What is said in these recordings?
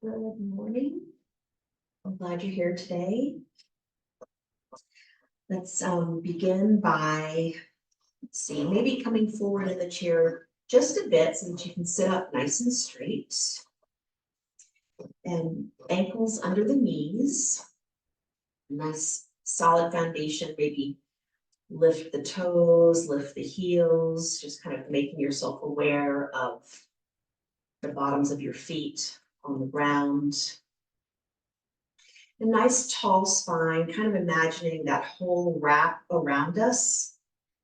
Good morning. I'm glad you're here today. Let's begin by, let's see, maybe coming forward in the chair just a bit so that you can sit up nice and straight. And ankles under the knees. Nice solid foundation, maybe lift the toes, lift the heels, just kind of making yourself aware of the bottoms of your feet on the ground. A nice tall spine, kind of imagining that whole wrap around us,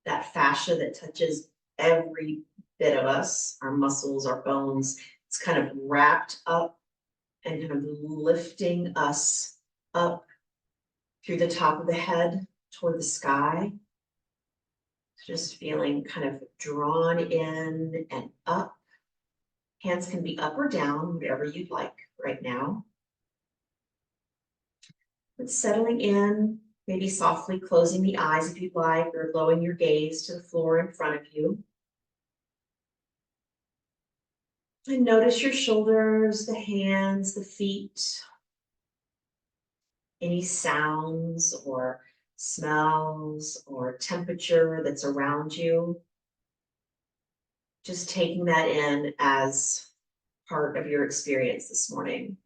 that fascia that touches every bit of us, our muscles, our bones. It's kind of wrapped up and kind of lifting us up through the top of the head toward the sky. Just feeling kind of drawn in and up. Hands can be up or down, whatever you'd like right now. But settling in, maybe softly closing the eyes if you'd like, or lowering your gaze to the floor in front of you. And notice your shoulders, the hands, the feet. Any sounds or smells or temperature that's around you. Just taking that in as part of your experience this morning.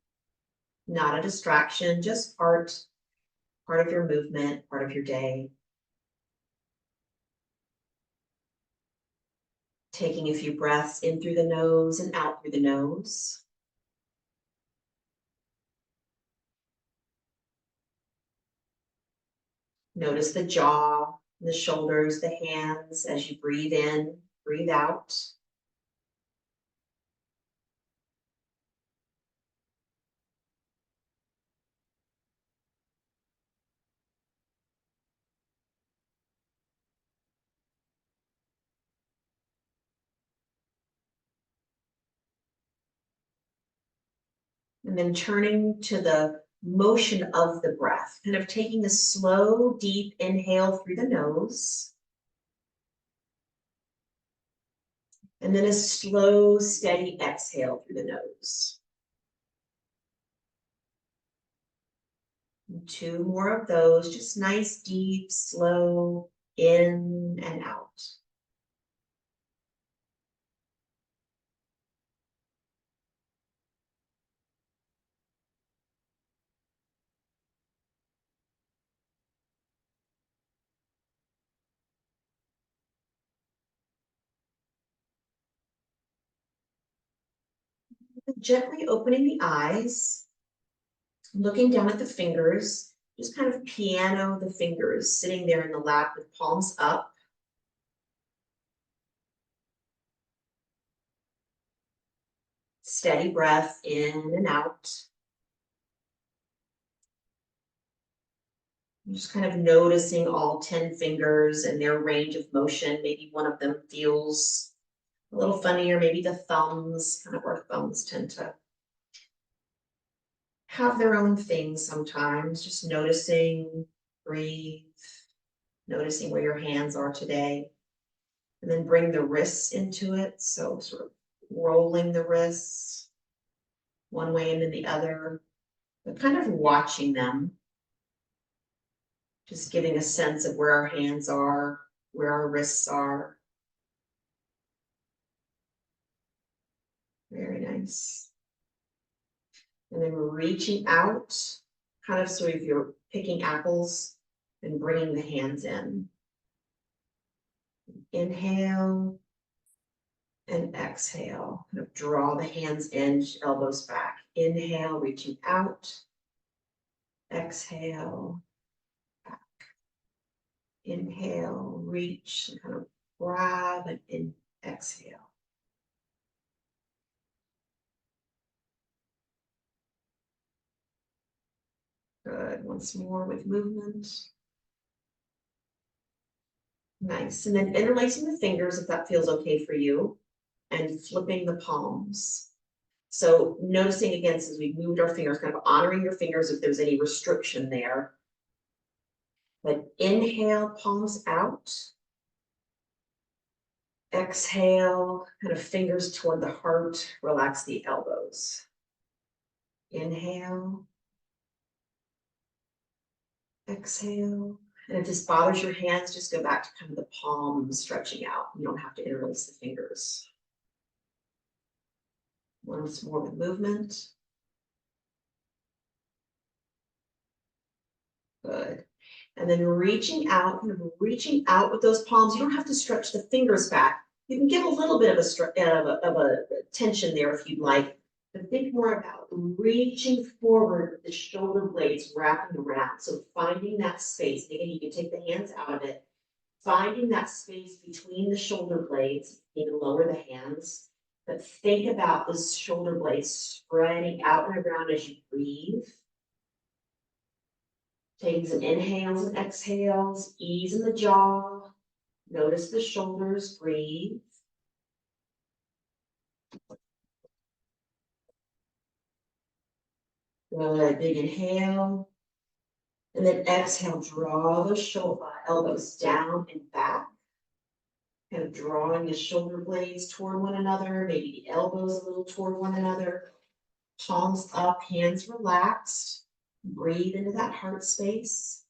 Not a distraction, just part of your movement, part of your day. Taking a few breaths in through the nose and out through the nose. Notice the jaw, the shoulders, the hands as you breathe in, breathe out. And then turning to the motion of the breath, kind of taking a slow, deep inhale through the nose. And then a slow, steady exhale through the nose. And 2 more of those, just nice, deep, slow, in and out. Gently opening the eyes, looking down at the fingers, just kind of piano the fingers, sitting there in the lap with palms up. Steady breath in and out. Just kind of noticing all 10 fingers and their range of motion. Maybe one of them feels a little funnier, maybe the thumbs, kind of our thumbs tend to have their own things sometimes. Just noticing, breathe, noticing where your hands are today. And then bring the wrists into it. So sort of rolling the wrists one way and then the other, but kind of watching them. Just getting a sense of where our hands are, where our wrists are. Very nice. And then we're reaching out, kind of so if you're picking apples and bringing the hands in. Inhale and exhale. Kind of draw the hands in, elbows back. Inhale, reaching out. Exhale, back. Inhale, reach, and kind of grab and exhale. Good. Once more with movement. Nice. And then interlacing the fingers if that feels okay for you, and flipping the palms. So noticing again, as we've moved our fingers, kind of honoring your fingers if there's any restriction there. But inhale, palms out. Exhale, kind of fingers toward the heart, relax the elbows. Inhale. Exhale. And if this bothers your hands, just go back to kind of the palms stretching out. You don't have to interlace the fingers. Once more with movement. Good. And then reaching out, kind of reaching out with those palms. You don't have to stretch the fingers back. You can give a little bit of a tension there if you'd like. But think more about reaching forward with the shoulder blades wrapping around. So finding that space. Again, you can take the hands out of it. Finding that space between the shoulder blades. You can lower the hands. But think about the shoulder blades spreading out and around as you breathe. Taking some inhales and exhales, ease in the jaw. Notice the shoulders, breathe. Good, big inhale. And then exhale, draw the elbows down and back. Kind of drawing the shoulder blades toward one another, maybe the elbows a little toward one another. Palms up, hands relaxed. Breathe into that heart space.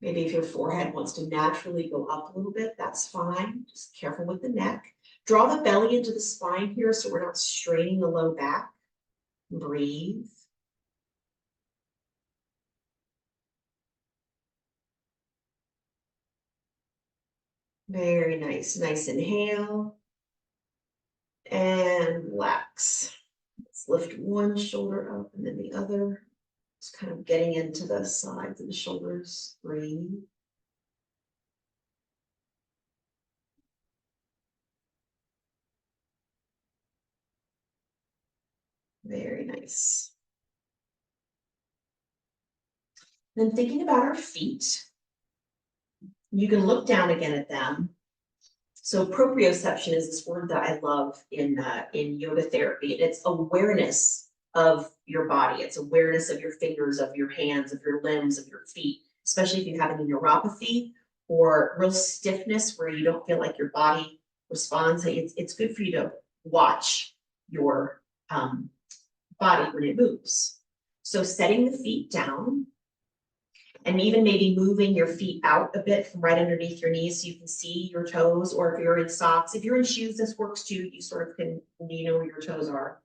Maybe if your forehead wants to naturally go up a little bit, that's fine. Just careful with the neck. Draw the belly into the spine here so we're not straining the low back. Breathe. Very nice. Nice inhale. And relax. Let's lift one shoulder up and then the other. Just kind of getting into the sides of the shoulders. Breathe. Very nice. Then thinking about our feet, you can look down again at them. So proprioception is this word that I love in yoga therapy. It's awareness of your body. It's awareness of your fingers, of your hands, of your limbs, of your feet, especially if you have any neuropathy or real stiffness where you don't feel like your body responds. It's good for you to watch your body when it moves. So setting the feet down, and even maybe moving your feet out a bit from right underneath your knees so you can see your toes, or if you're in socks, if you're in shoes, this works too. You sort of can, you know where your toes are.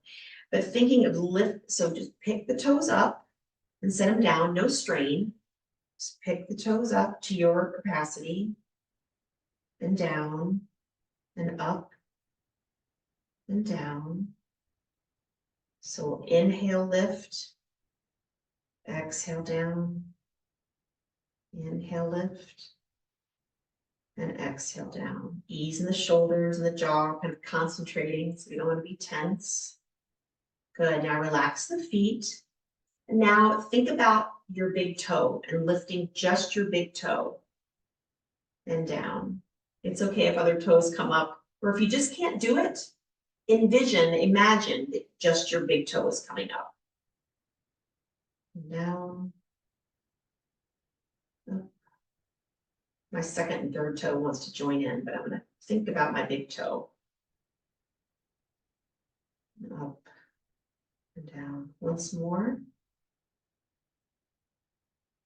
But thinking of lift, so just pick the toes up and set them down, no strain. Just pick the toes up to your capacity and down and up and down. So inhale, lift, exhale down. Inhale, lift, and exhale down. Ease in the shoulders and the jaw, kind of concentrating so we don't want to be tense. Good, now relax the feet. And now think about your big toe and lifting just your big toe and down. It's okay if other toes come up, or if you just can't do it, imagine that just your big toe is coming up. And down. Up. My second and third toe wants to join in, but I'm going to think about my big toe. And up and down. Once more.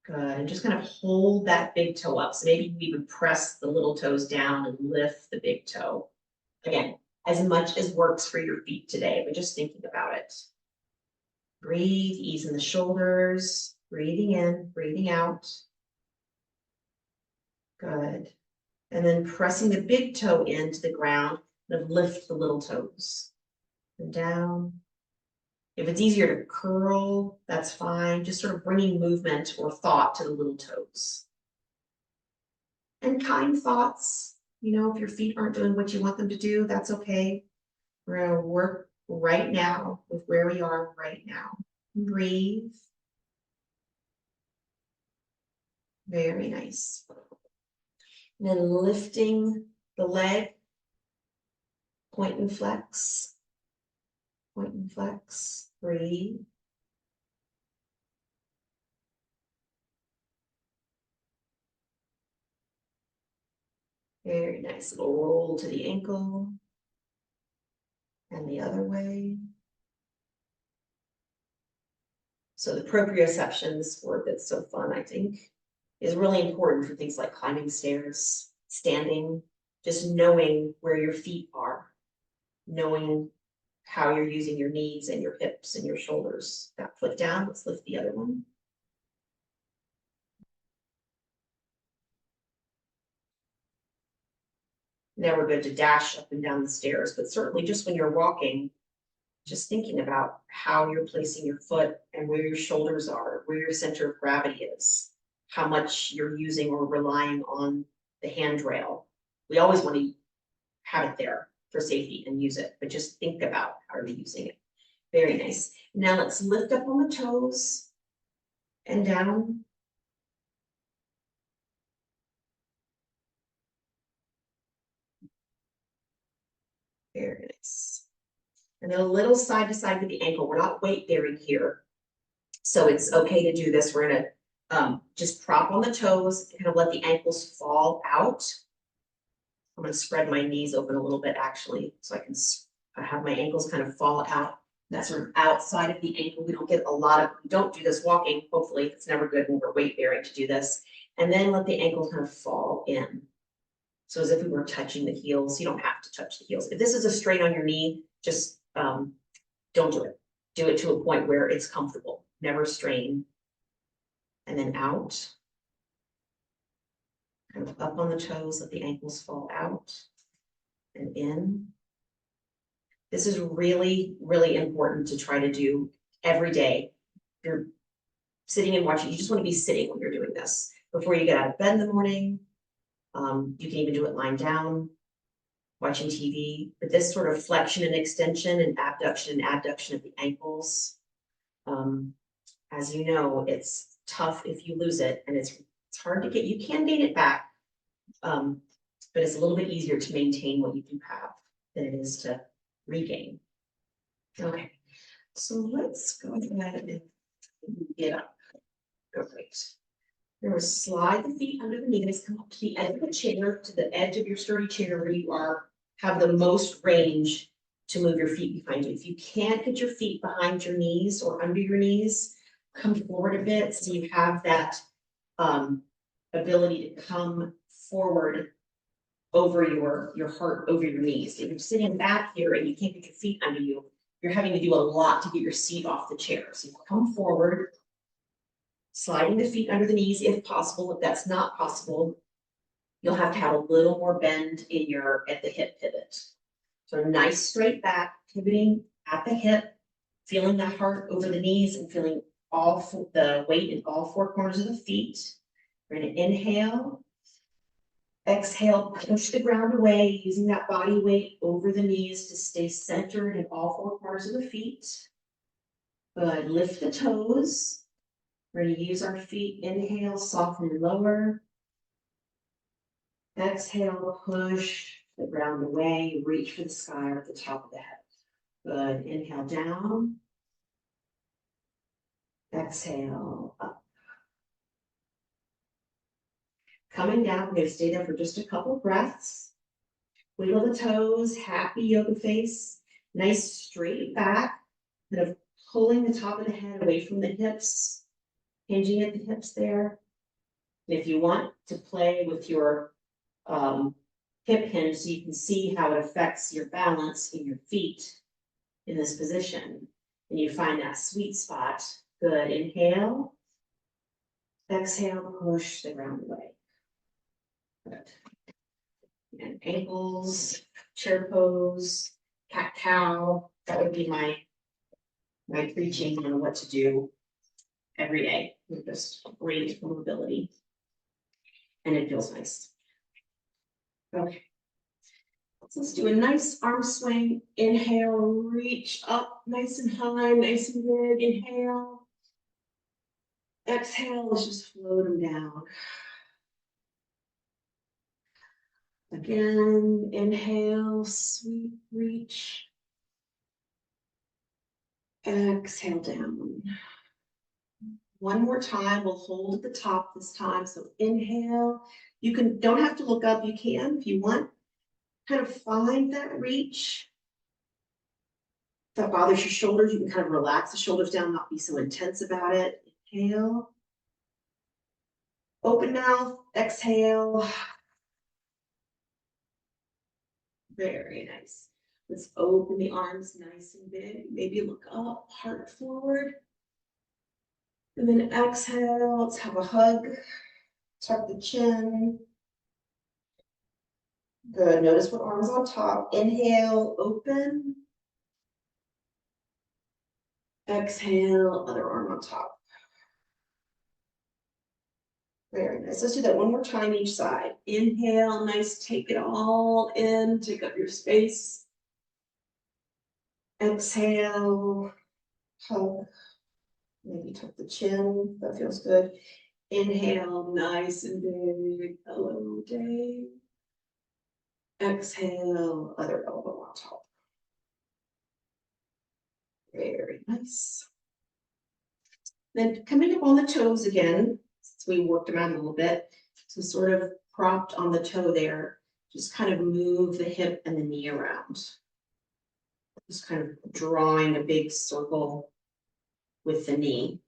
Good. And just kind of hold that big toe up. So maybe you even press the little toes down and lift the big toe. Again, as much as works for your feet today, but just thinking about it. Breathe, ease in the shoulders, breathing in, breathing out. Good. And then pressing the big toe into the ground, and lift the little toes. And down. If it's easier to curl, that's fine. Just sort of bringing movement or thought to the little toes. And kind thoughts, you know, if your feet aren't doing what you want them to do, that's okay. We're going to work right now with where we are right now. Breathe. Very nice. And then lifting the leg, point and flex. Point and flex. Breathe. Very nice little roll to the ankle. And the other way. So the proprioception, this word that's so fun, I think, is really important for things like climbing stairs, standing, just knowing where your feet are, knowing how you're using your knees and your hips and your shoulders. That foot down, let's lift the other one. Never good to dash up and down the stairs, but certainly just when you're walking, just thinking about how you're placing your foot and where your shoulders are, where your center of gravity is, how much you're using or relying on the handrail. We always want to have it there for safety and use it, but just think about how you're using it. Very nice. Now let's lift up on the toes and down. Very nice. And then a little side to side with the ankle. We're not weight bearing here. So it's okay to do this. We're gonna just prop on the toes, kind of let the ankles fall out. I'm gonna spread my knees open a little bit actually, so I have my ankles kind of fall out. That's sort of outside of the ankle. We don't get a lot of, we don't do this walking, hopefully. It's never good when we're weight bearing to do this. And then let the ankle kind of fall in. So as if we were touching the heels. You don't have to touch the heels. If this is a strain on your knee, just don't do it. Do it to a point where it's comfortable. Never strain. And then out. Kind of up on the toes, let the ankles fall out and in. This is really, really important to try to do every day. If you're sitting and watching, you just want to be sitting when you're doing this. Before you get out of bed in the morning, you can even do it lying down, watching TV. But this sort of flexion and extension and abduction of the ankles, as you know, it's tough if you lose it, and it's hard to get. You can gain it back, but it's a little bit easier to maintain what you do have than it is to regain. Okay, so let's go ahead and get up. Great. You're going to slide the feet under the knees, come up to the edge of the chair, to the edge of your sturdy chair where you have the most range to move your feet behind you. If you can't get your feet behind your knees or under your knees, come forward a bit so you have that ability to come forward over your heart over your knees. If you're sitting back here and you can't get your feet under you, you're having to do a lot to get your seat off the chair. So you come forward, sliding the feet under the knees if possible. If that's not possible, you'll have to have a little more bend at the hip pivot. So a nice straight back, pivoting at the hip, feeling the heart over the knees and feeling the weight in all four corners of the feet. We're going to inhale. Exhale, push the ground away, using that body weight over the knees to stay centered in all four corners of the feet. Good, lift the toes. We're going to use our feet. Inhale, soften and lower. Exhale, push the ground away, reach for the sky or at the top of the head. Good, inhale down. Exhale, up. Coming down, we're going to stay there for just a couple breaths. Wiggle the toes, happy yoga face. Nice straight back, kind of pulling the top of the head away from the hips, hinging at the hips there. And if you want to play with your hip hinge so you can see how it affects your balance in your feet in this position, and you find that sweet spot. Good, inhale. Exhale, push the ground away. Good. And ankles, chair pose, cat cow. That would be my preaching on what to do every day. It's just great for mobility. And it feels nice. Okay. So let's do a nice arm swing. Inhale, reach up nice and high, nice and big. Inhale. Exhale, let's just float them down. Again, inhale, sweep, reach. Exhale down. One more time, we'll hold at the top this time. So inhale, don't have to look up, you can if you want. Kind of find that reach. If that bothers your shoulders, you can kind of relax the shoulders down, not be so intense about it. Inhale. Open mouth, exhale. Very nice. Let's open the arms nice and big. Maybe look up, heart forward. And then exhale, let's have a hug. Tuck the chin. Good, notice what arm is on top. Inhale, open. Exhale, other arm on top. Very nice. Let's do that one more time each side. Inhale, nice, take it all in, take up your space. Exhale, hug. Maybe tuck the chin, that feels good. Inhale, nice and big, hello day. Exhale, other elbow on top. Very nice. Then coming up on the toes again, since we worked them out a little bit, so sort of propped on the toe there, just kind of move the hip and the knee around. Just kind of drawing a big circle with the knee.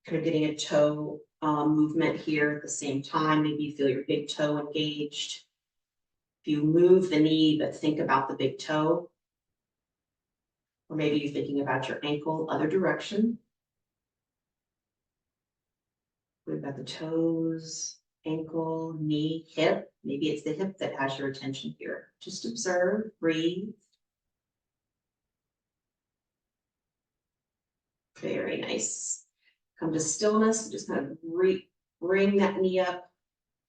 Kind of getting a toe movement here at the same time. Maybe you feel your big toe engaged. If you move the knee, but think about the big toe. Or maybe you're thinking about your ankle, other direction. We've got the toes, ankle, knee, hip. Maybe it's the hip that has your attention here. Just observe, breathe. Very nice. Come to stillness, just kind of bring that knee up,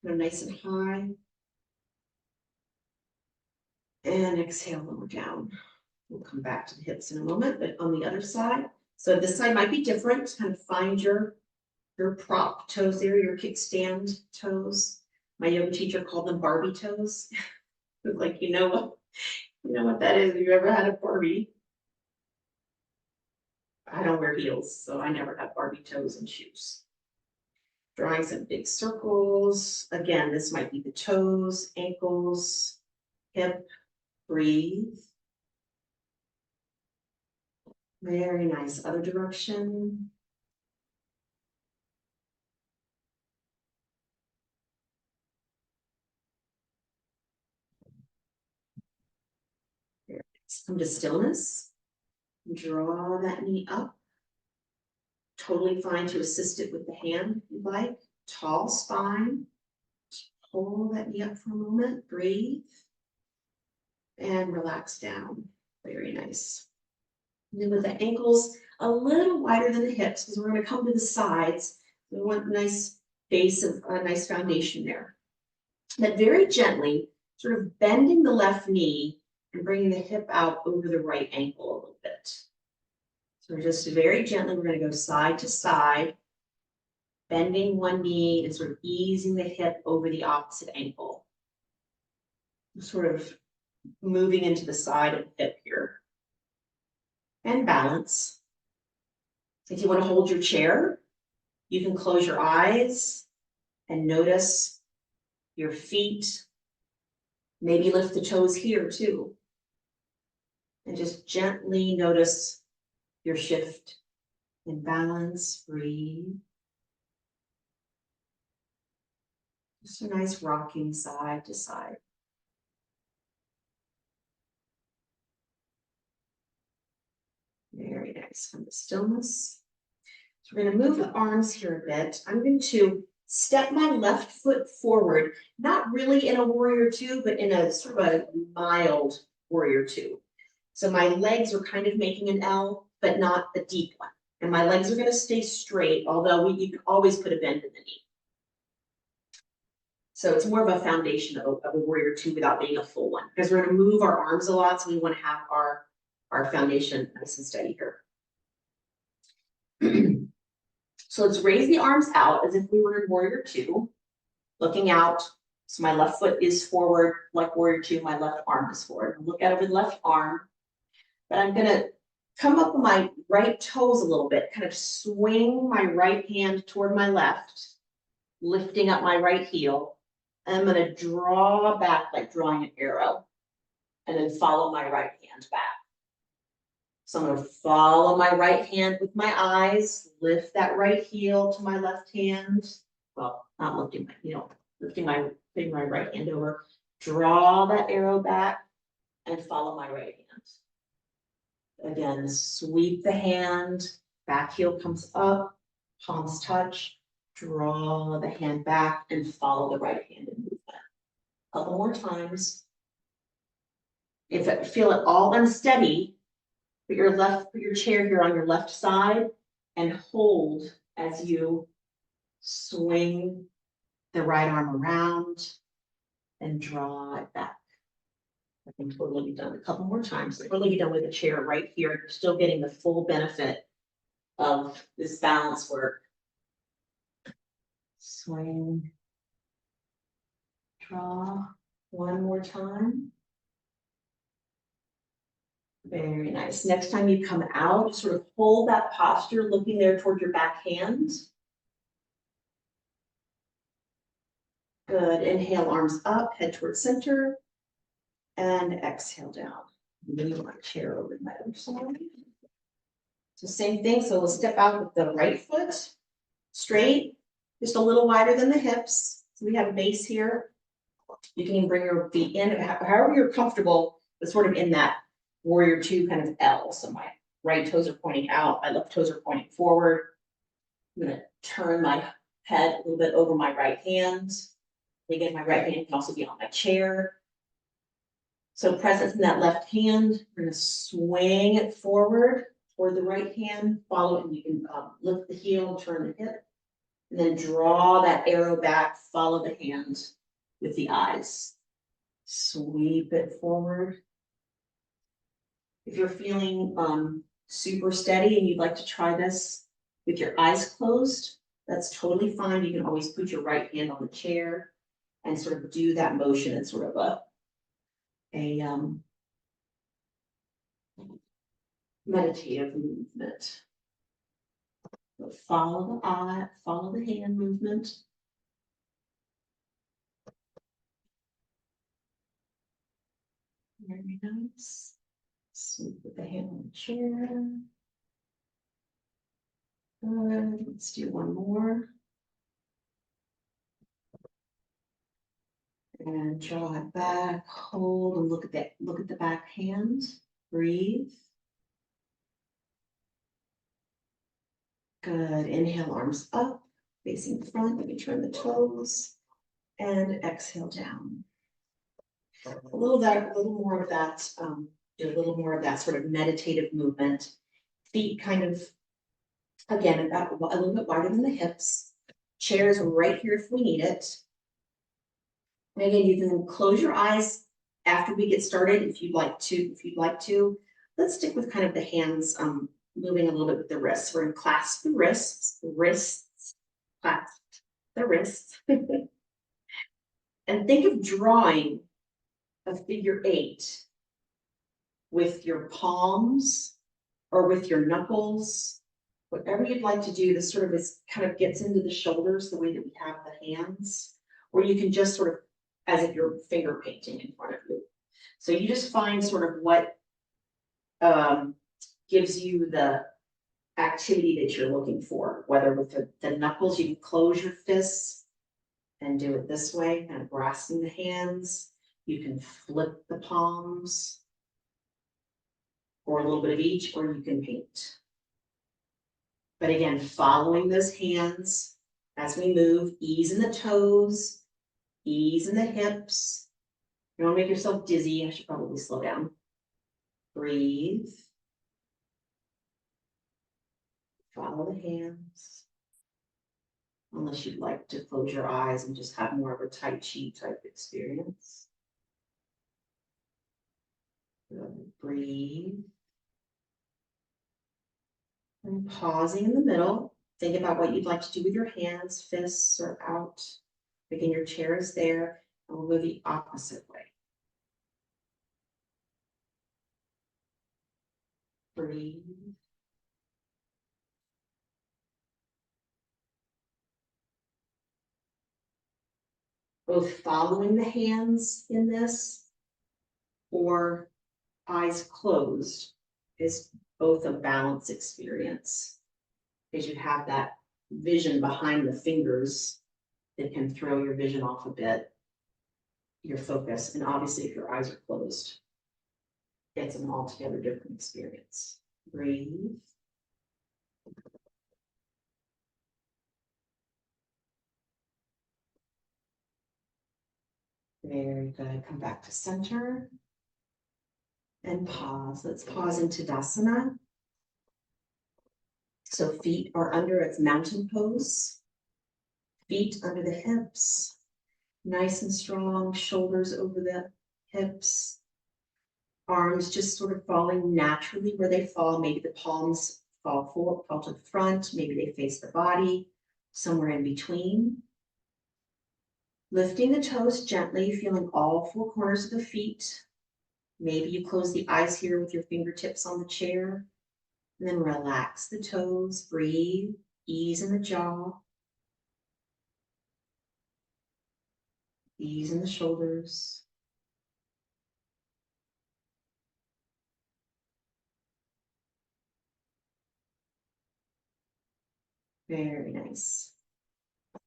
kind of nice and high. And exhale, lower down. We'll come back to the hips in a moment, but on the other side. So this side might be different. Kind of find your prop toes there, your kickstand toes. My yoga teacher called them Barbie toes. Like, you know what that is. If you've ever had a Barbie. I don't wear heels, so I never have Barbie toes and shoes. Drawing some big circles. Again, this might be the toes, ankles, hip. Breathe. Very nice. Other direction. Come to stillness. Draw that knee up. Totally fine to assist it with the hand if you'd like. Tall spine. Hold that knee up for a moment. Breathe. And relax down. Very nice. And then with the ankles a little wider than the hips, because we're going to come to the sides. We want a nice base of a nice foundation there. But very gently, sort of bending the left knee and bringing the hip out over the right ankle a little bit. So just very gently, we're going to go side to side, bending one knee and sort of easing the hip over the opposite ankle. Sort of moving into the side of the hip here. And balance. If you want to hold your chair, you can close your eyes and notice your feet. Maybe lift the toes here too. And just gently notice your shift in balance. Breathe. Just a nice rocking side to side. Very nice. Come to stillness. So we're going to move the arms here a bit. I'm going to step my left foot forward, not really in a warrior two, but in a sort of a mild warrior two. So my legs are kind of making an L, but not a deep one. And my legs are going to stay straight, although you can always put a bend in the knee. So it's more of a foundation of a warrior two without being a full one, because we're going to move our arms a lot. So we want to have our foundation nice and steady here. So let's raise the arms out as if we were in warrior two, looking out. So my left foot is forward like warrior two, my left arm is forward. Look out over the left arm, but I'm going to come up with my right toes a little bit, kind of swing my right hand toward my left, lifting up my right heel. And I'm gonna draw back like drawing an arrow, and then follow my right hand back. So I'm gonna follow my right hand with my eyes, lift that right heel to my left hand. Well, not lifting my, putting my right hand over, draw that arrow back and follow my right hand. Again, sweep the hand, back heel comes up, palms touch, draw the hand back and follow the right hand in movement. A couple more times. If you feel it all unsteady, put your chair here on your left side and hold as you swing the right arm around and draw it back. I think totally be done a couple more times. Totally be done with the chair right here. You're still getting the full benefit of this balance work. Swing, draw, one more time. Very nice. Next time you come out, sort of hold that posture, looking there toward your back hand. Good. Inhale, arms up, head towards center. And exhale down. Move my chair over to my other side. So same thing. So we'll step out with the right foot straight, just a little wider than the hips. So we have a base here. You can even bring your feet in, however you're comfortable, but sort of in that warrior two kind of L. So my right toes are pointing out, my left toes are pointing forward. I'm gonna turn my head a little bit over my right hand. Again, my right hand can also be on my chair. So presence in that left hand, we're gonna swing it forward toward the right hand, follow it, and you can lift the heel, turn the hip, and then draw that arrow back, follow the hand with the eyes. Sweep it forward. If you're feeling super steady and you'd like to try this with your eyes closed, that's totally fine. You can always put your right hand on the chair and sort of do that motion in sort of a meditative movement. So follow the eye, follow the hand movement. Very nice. Sweep with the hand on the chair. Good. Let's do one more. And draw it back, hold, and look at the back hand. Breathe. Good. Inhale, arms up, facing the front. Let me turn the toes. And exhale down. A little more of that, do a little more of that sort of meditative movement. Feet kind of, again, about a little bit wider than the hips. Chairs right here if we need it. And again, you can close your eyes after we get started if you'd like to. Let's stick with kind of the hands moving a little bit with the wrists. We're going to clasp the wrists, clasp the wrists. And think of drawing a figure 8 with your palms or with your knuckles, whatever you'd like to do. This sort of kind of gets into the shoulders the way that we have the hands, or you can just sort of as if you're finger painting in front of you. So you just find sort of what gives you the activity that you're looking for, whether with the knuckles, you can close your fists and do it this way, kind of grasping the hands. You can flip the palms, or a little bit of each, or you can paint. But again, following those hands as we move, ease in the toes, ease in the hips. You don't want to make yourself dizzy. I should probably slow down. Breathe. Follow the hands. Unless you'd like to close your eyes and just have more of a Tai Chi type experience. Good. Breathe. And pausing in the middle. Think about what you'd like to do with your hands, fists, or out. Again, your chair is there, and we'll go the opposite way. Breathe. Both following the hands in this or eyes closed is both a balance experience, because you have that vision behind the fingers that can throw your vision off a bit, your focus, and obviously if your eyes are closed, it's an altogether different experience. Breathe. Very good. Come back to center and pause. Let's pause in Tadasana. So feet are under its mountain pose. Feet under the hips. Nice and strong, shoulders over the hips. Arms just sort of falling naturally where they fall. Maybe the palms fall to the front. Maybe they face the body, somewhere in between. Lifting the toes gently, feeling all four corners of the feet. Maybe you close the eyes here with your fingertips on the chair. And then relax the toes, breathe, ease in the jaw. Ease in the shoulders. Very nice.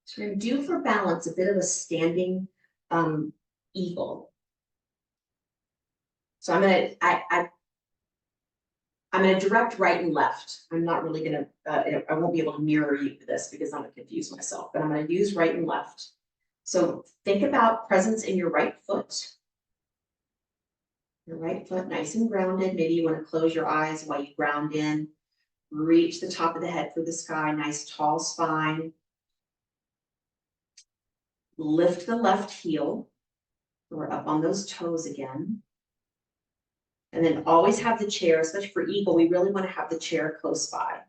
So we're going to do for balance a bit of a standing eagle. So I'm going to direct right and left. I'm not really going to, I won't be able to mirror you this because I'm going to confuse myself, but I'm going to use right and left. So think about presence in your right foot. Your right foot nice and grounded. Maybe you want to close your eyes while you ground in. Reach the top of the head for the sky, nice tall spine. Lift the left heel. We're up on those toes again. And then always have the chair, especially for eagle, we really want to have the chair close by.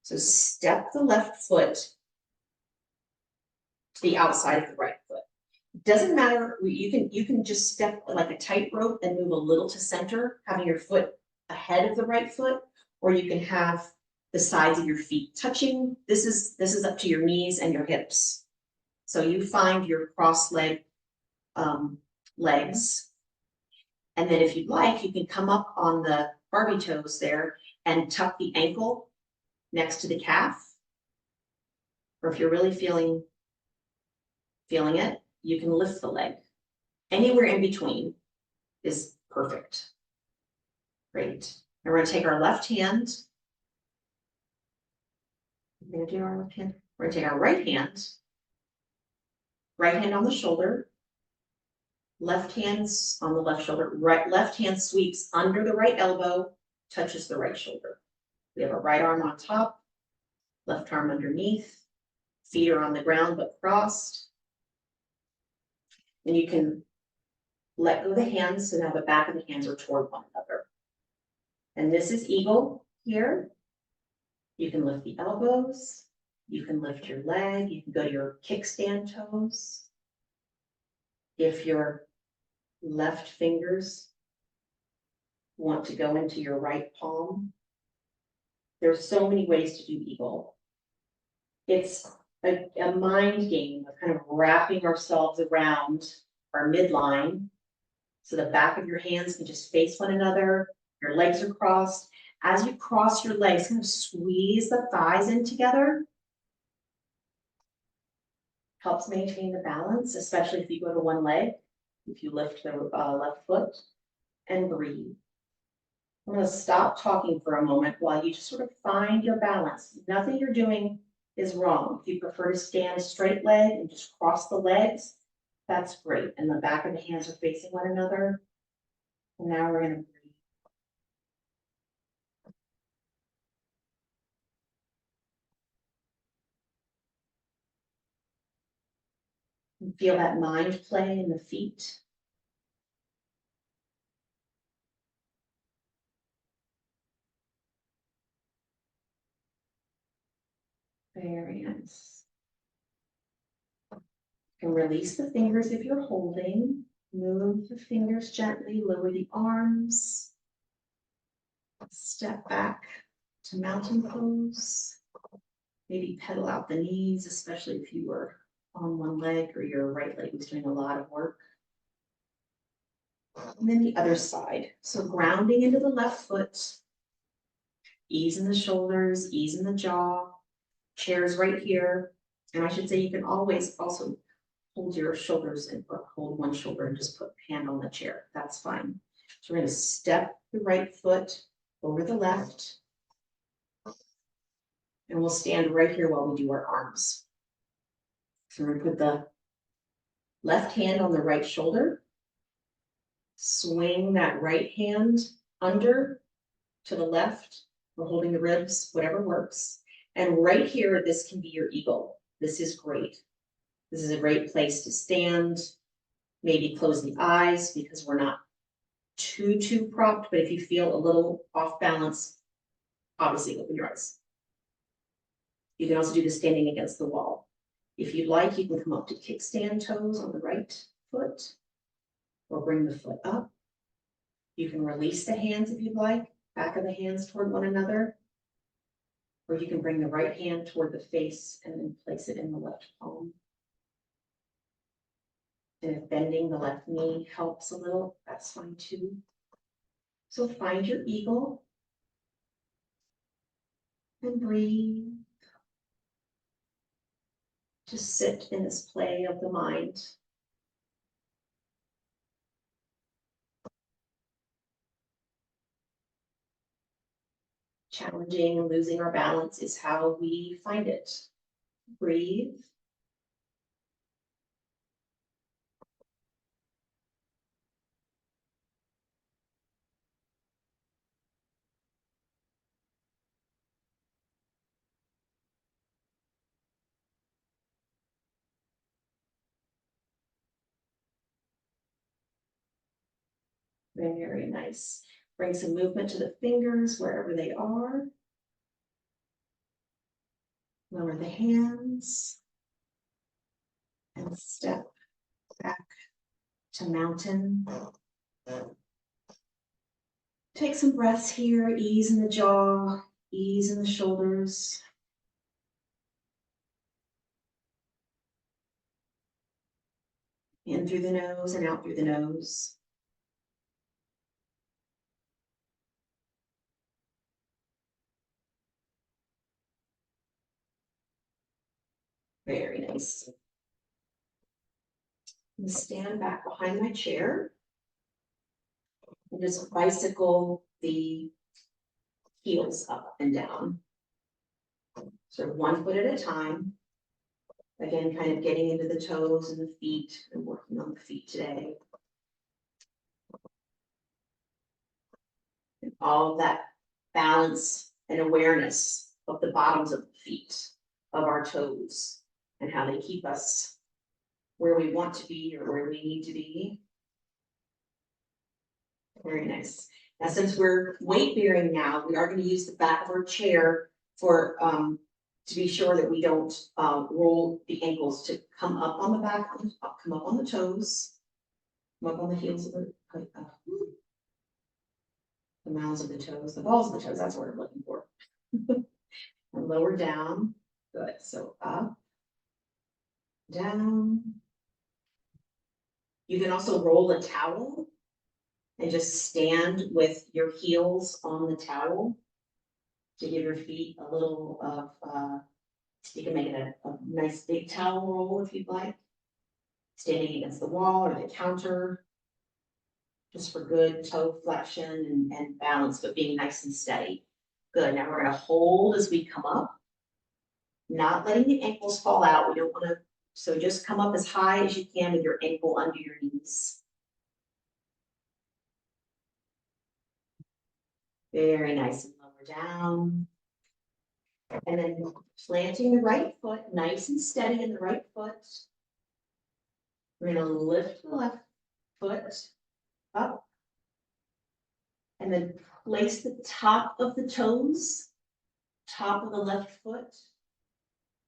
So step the left foot to the outside of the right foot. Doesn't matter, you can just step like a tightrope and move a little to center, having your foot ahead of the right foot, or you can have the sides of your feet touching. This is up to your knees and your hips. So you find your cross leg legs. And then if you'd like, you can come up on the Barbie toes there and tuck the ankle next to the calf. Or if you're really feeling it, you can lift the leg. Anywhere in between is perfect. Great. And we're going to take our left hand. We're going to do our left hand. We're going to take our right hand on the shoulder. Left hand's on the left shoulder. Left hand sweeps under the right elbow, touches the right shoulder. We have a right arm on top, left arm underneath. Feet are on the ground but crossed. And you can let go of the hands so now the back of the hands are toward one another. And this is eagle here. You can lift the elbows. You can lift your leg. You can go to your kickstand toes. If your left fingers want to go into your right palm, there's so many ways to do eagle. It's a mind game of kind of wrapping ourselves around our midline so the back of your hands can just face one another. Your legs are crossed. As you cross your legs, kind of squeeze the thighs in together. Helps maintain the balance, especially if you go to one leg, if you lift the left foot, and breathe. I'm going to stop talking for a moment while you just sort of find your balance. Nothing you're doing is wrong. If you prefer to stand straight leg and just cross the legs, that's great. And the back of the hands are facing one another. And now we're going to breathe. And feel that mind play in the feet. Very nice. You can release the fingers if you're holding. Move the fingers gently, lower the arms. Step back to mountain pose. Maybe pedal out the knees, especially if you were on one leg or your right leg was doing a lot of work. And then the other side. So grounding into the left foot, ease in the shoulders, ease in the jaw. Chair's right here. And I should say you can always also hold your shoulders and hold one shoulder and just put hand on the chair. That's fine. So we're going to step the right foot over the left. And we'll stand right here while we do our arms. So we're going to put the left hand on the right shoulder. Swing that right hand under to the left. We're holding the ribs, whatever works. And right here, this can be your eagle. This is great. This is a great place to stand. Maybe close the eyes because we're not too propped, but if you feel a little off balance, obviously open your eyes. You can also do this standing against the wall. If you'd like, you can come up to kickstand toes on the right foot or bring the foot up. You can release the hands if you'd like, back of the hands toward one another. Or you can bring the right hand toward the face and then place it in the left palm. And if bending the left knee helps a little, that's fine too. So find your eagle and breathe. Just sit in this play of the mind. Challenging and losing our balance is how we find it. Breathe. Very nice. Bring some movement to the fingers wherever they are. Lower the hands. And step back to mountain. Take some breaths here, ease in the jaw, ease in the shoulders. In through the nose and out through the nose. Very nice. I'm gonna stand back behind my chair and just bicycle the heels up and down. Sort of one foot at a time. Again, kind of getting into the toes and the feet and working on the feet today. And all of that balance and awareness of the bottoms of the feet, of our toes, and how they keep us where we want to be or where we need to be. Very nice. Now, since we're weight bearing now, we are going to use the back of our chair for to be sure that we don't roll the ankles, to come up on the back, come up on the toes, come up on the heels of the mouths of the toes, the balls of the toes, that's what I'm looking for. And lower down, good, so up, down. You can also roll a towel and just stand with your heels on the towel to give your feet a little of, you can make it a nice big towel roll if you'd like. Standing against the wall or the counter, just for good toe flexion and balance, but being nice and steady. Good, now we're gonna hold as we come up, not letting the ankles fall out. We don't wanna, so just come up as high as you can with your ankle under your knees. Very nice, and lower down. And then planting the right foot, nice and steady in the right foot. We're gonna lift the left foot up. And then place the top of the toes, top of the left foot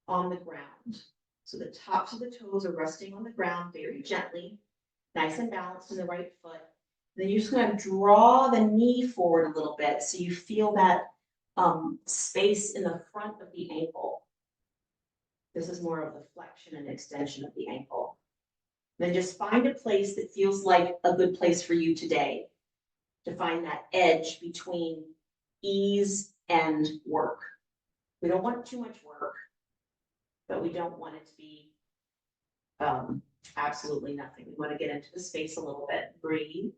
on the ground. So the tops of the toes are resting on the ground very gently, nice and balanced in the right foot. Then you're just gonna draw the knee forward a little bit so you feel that space in the front of the ankle. This is more of the flexion and extension of the ankle. Then just find a place that feels like a good place for you today to find that edge between ease and work. We don't want too much work, but we don't want it to be absolutely nothing. We want to get into the space a little bit. Breathe.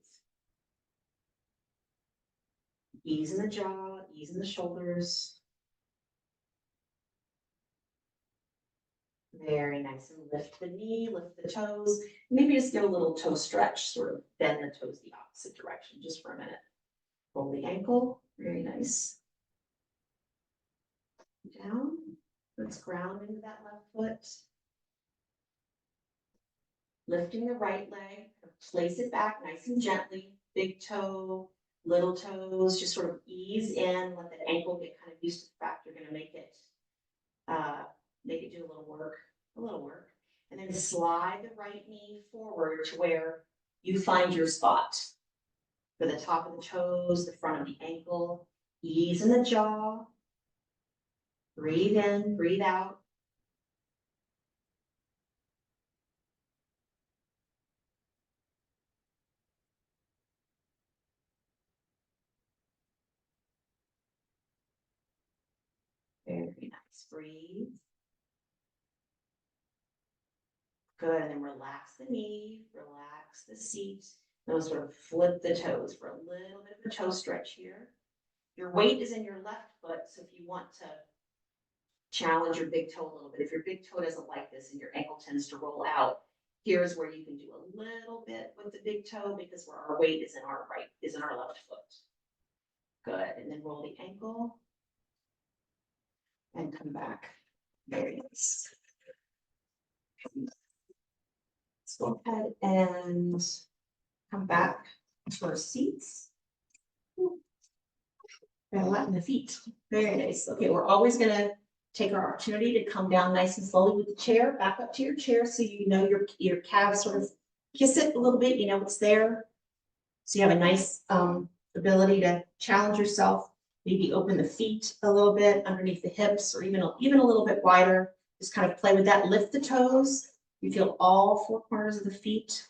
Ease in the jaw, ease in the shoulders. Very nice. And lift the knee, lift the toes. Maybe just get a little toe stretch, sort of bend the toes the opposite direction just for a minute. Roll the ankle. Very nice. Down. Let's ground into that left foot. Lifting the right leg. Place it back nice and gently. Big toe, little toes. Just sort of ease in. Let the ankle get kind of used to the fact you're going to make it do a little work, and then slide the right knee forward to where you find your spot. For the top of the toes, the front of the ankle, ease in the jaw. Breathe in, breathe out. Very nice, breathe. Good, and then relax the knee, relax the seat. Now sort of flip the toes for a little bit of a toe stretch here. Your weight is in your left foot, so if you want to challenge your big toe a little bit, if your big toe doesn't like this and your ankle tends to roll out, here's where you can do a little bit with the big toe because where our weight is in our left foot. Good, and then roll the ankle and come back. Very nice. Let's go ahead and come back to our seats. And flatten the feet. Very nice. Okay, we're always gonna take our opportunity to come down nice and slowly with the chair, back up to your chair so you know your calves sort of kiss it a little bit, you know it's there. So you have a nice ability to challenge yourself. Maybe open the feet a little bit underneath the hips or even a little bit wider. Just kind of play with that. Lift the toes. You feel all four corners of the feet.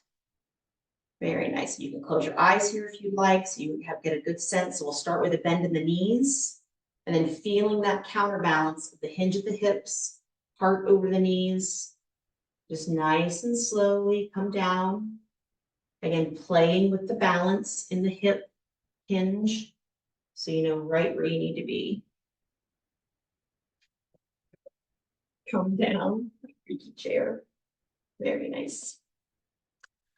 Very nice. You can close your eyes here if you'd like, so you get a good sense. So we'll start with a bend in the knees, and then feeling that counterbalance of the hinge of the hips, heart over the knees. Just nice and slowly come down. Again, playing with the balance in the hip hinge, so you know right where you need to be. Come down, creaky chair. Very nice.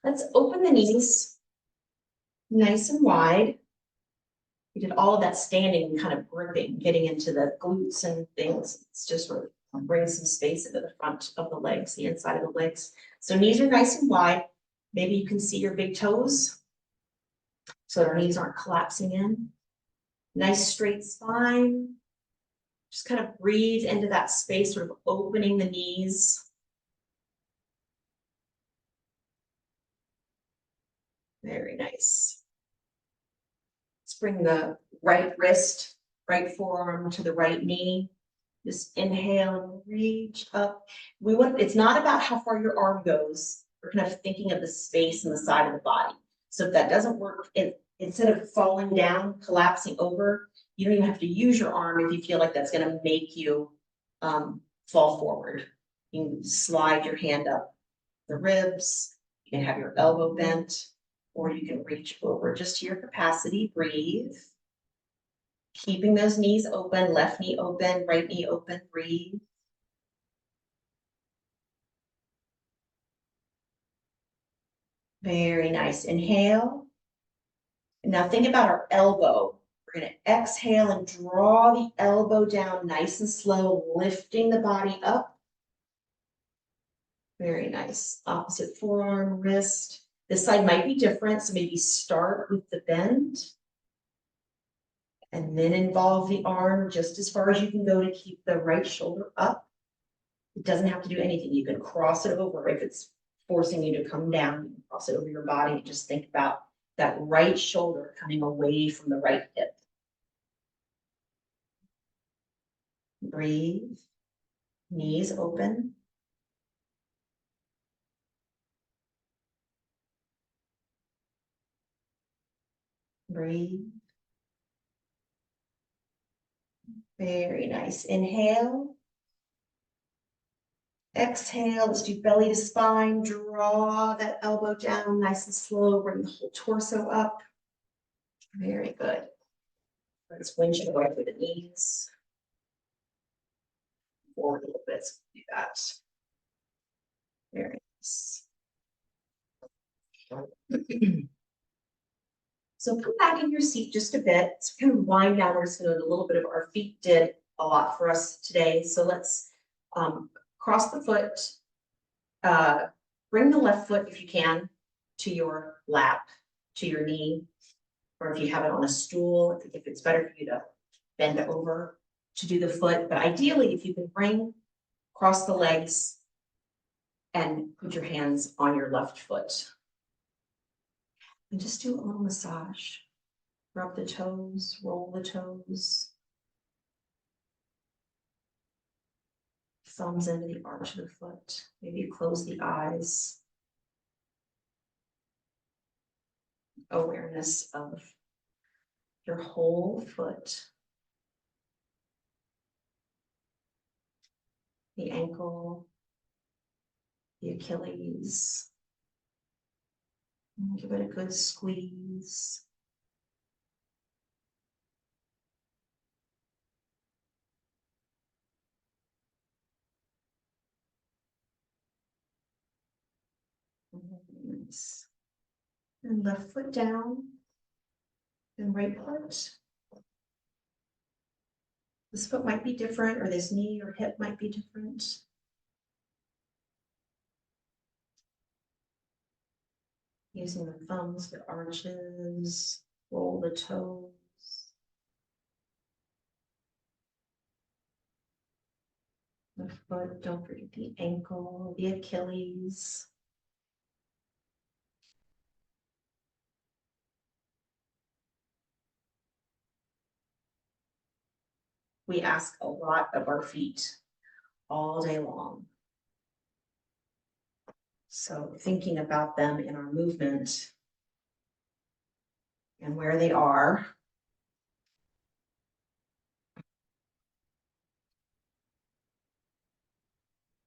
Let's open the knees nice and wide. We did all of that standing and kind of gripping, getting into the glutes and things. It's just sort of bring some space into the front of the legs, the inside of the legs. So knees are nice and wide. Maybe you can see your big toes so our knees aren't collapsing in. Nice straight spine. Just kind of breathe into that space, sort of opening the knees. Very nice. Let's bring the right wrist, right forearm to the right knee. Just inhale and reach up. It's not about how far your arm goes. We're kind of thinking of the space and the side of the body. So if that doesn't work, instead of falling down, collapsing over, you don't even have to use your arm if you feel like that's going to make you fall forward. You can slide your hand up the ribs. You can have your elbow bent, or you can reach over just to your capacity. Breathe. Keeping those knees open, left knee open, right knee open. Breathe. Very nice. Inhale. Now think about our elbow. We're going to exhale and draw the elbow down nice and slow, lifting the body up. Very nice. Opposite forearm, wrist. This side might be different, so maybe start with the bend. And then involve the arm just as far as you can go to keep the right shoulder up. It doesn't have to do anything. You can cross it over if it's forcing you to come down. You can cross it over your body. Just think about that right shoulder coming away from the right hip. Breathe, knees open. Breathe. Very nice. Inhale. Exhale, let's do belly to spine. Draw that elbow down nice and slow. Bring the whole torso up. Very good. Let's windshield right through the knees. Forward a little bit, so do that. Very nice. So come back in your seat just a bit. So kind of wind down. We're just going to do a little bit of our feet did a lot for us today. So let's cross the foot. Bring the left foot, if you can, to your lap, to your knee, or if you have it on a stool, if it's better for you to bend over to do the foot. But ideally, if you can cross the legs and put your hands on your left foot. And just do a little massage. Rub the toes, roll the toes. Thumbs into the arch of the foot. Maybe close the eyes. Awareness of your whole foot. The ankle, the Achilles. And give it a good squeeze. Nice. And left foot down. And right foot. This foot might be different, or this knee or hip might be different. Using the thumbs, the arches, roll the toes. The foot, don't forget the ankle, the Achilles. We ask a lot of our feet all day long. So thinking about them in our movement and where they are.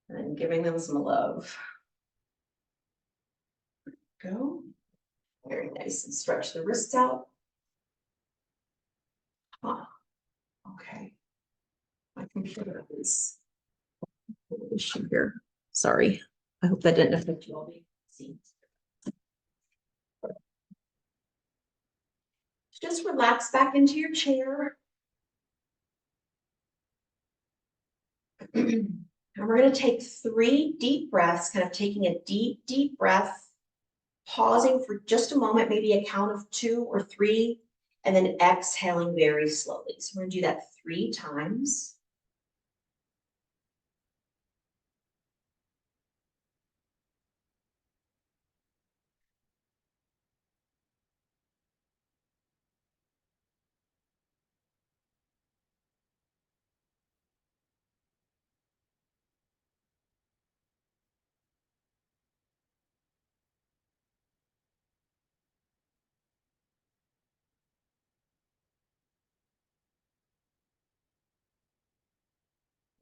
And then giving them some love. Go. Very nice. And stretch the wrists out. Huh. Okay. My computer is an issue here. Sorry. I hope that didn't affect you all. See. Just relax back into your chair. And we're going to take 3 deep breaths, kind of taking a deep, deep breath, pausing for just a moment, maybe a count of 2 or 3, and then exhaling very slowly. So we're going to do that 3 times.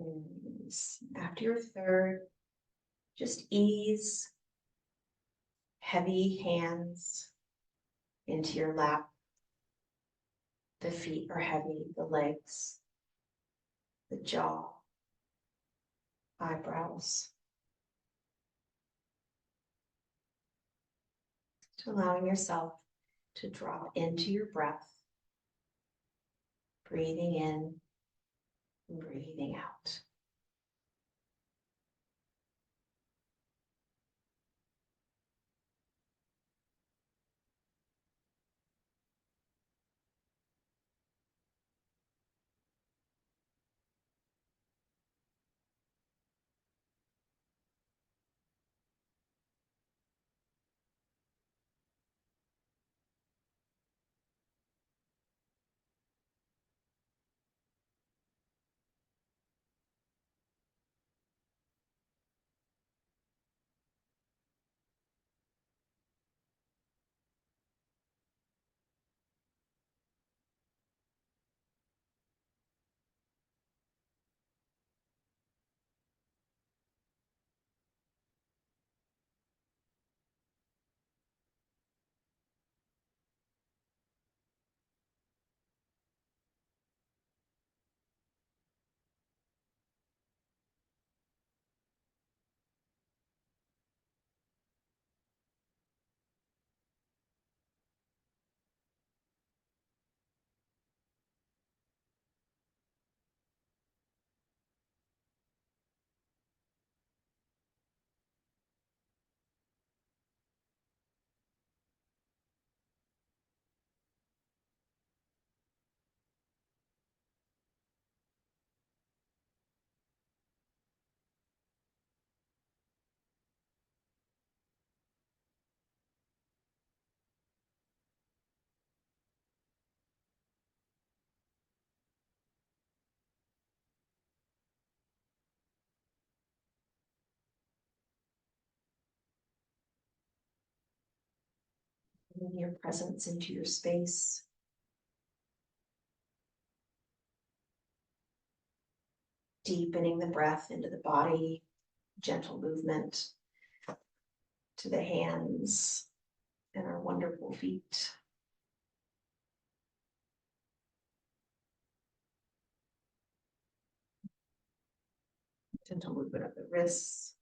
And after your third, just ease heavy hands into your lap. The feet are heavy, the legs, the jaw, eyebrows. To allowing yourself to drop into your breath, breathing in and breathing out. Bring your presence into your space. Deepening the breath into the body, gentle movement to the hands and our wonderful feet. Gentle movement of the wrists.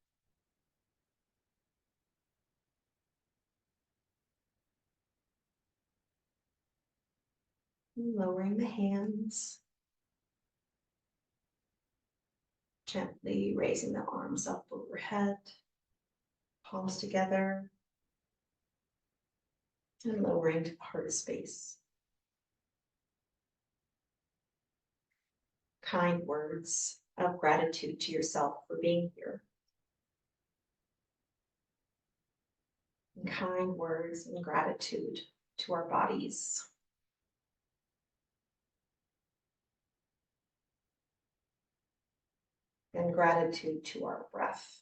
Lowering the hands. Gently raising the arms up overhead. Palms together. And lowering to heart space. Kind words of gratitude to yourself for being here. And kind words and gratitude to our bodies. And gratitude to our breath.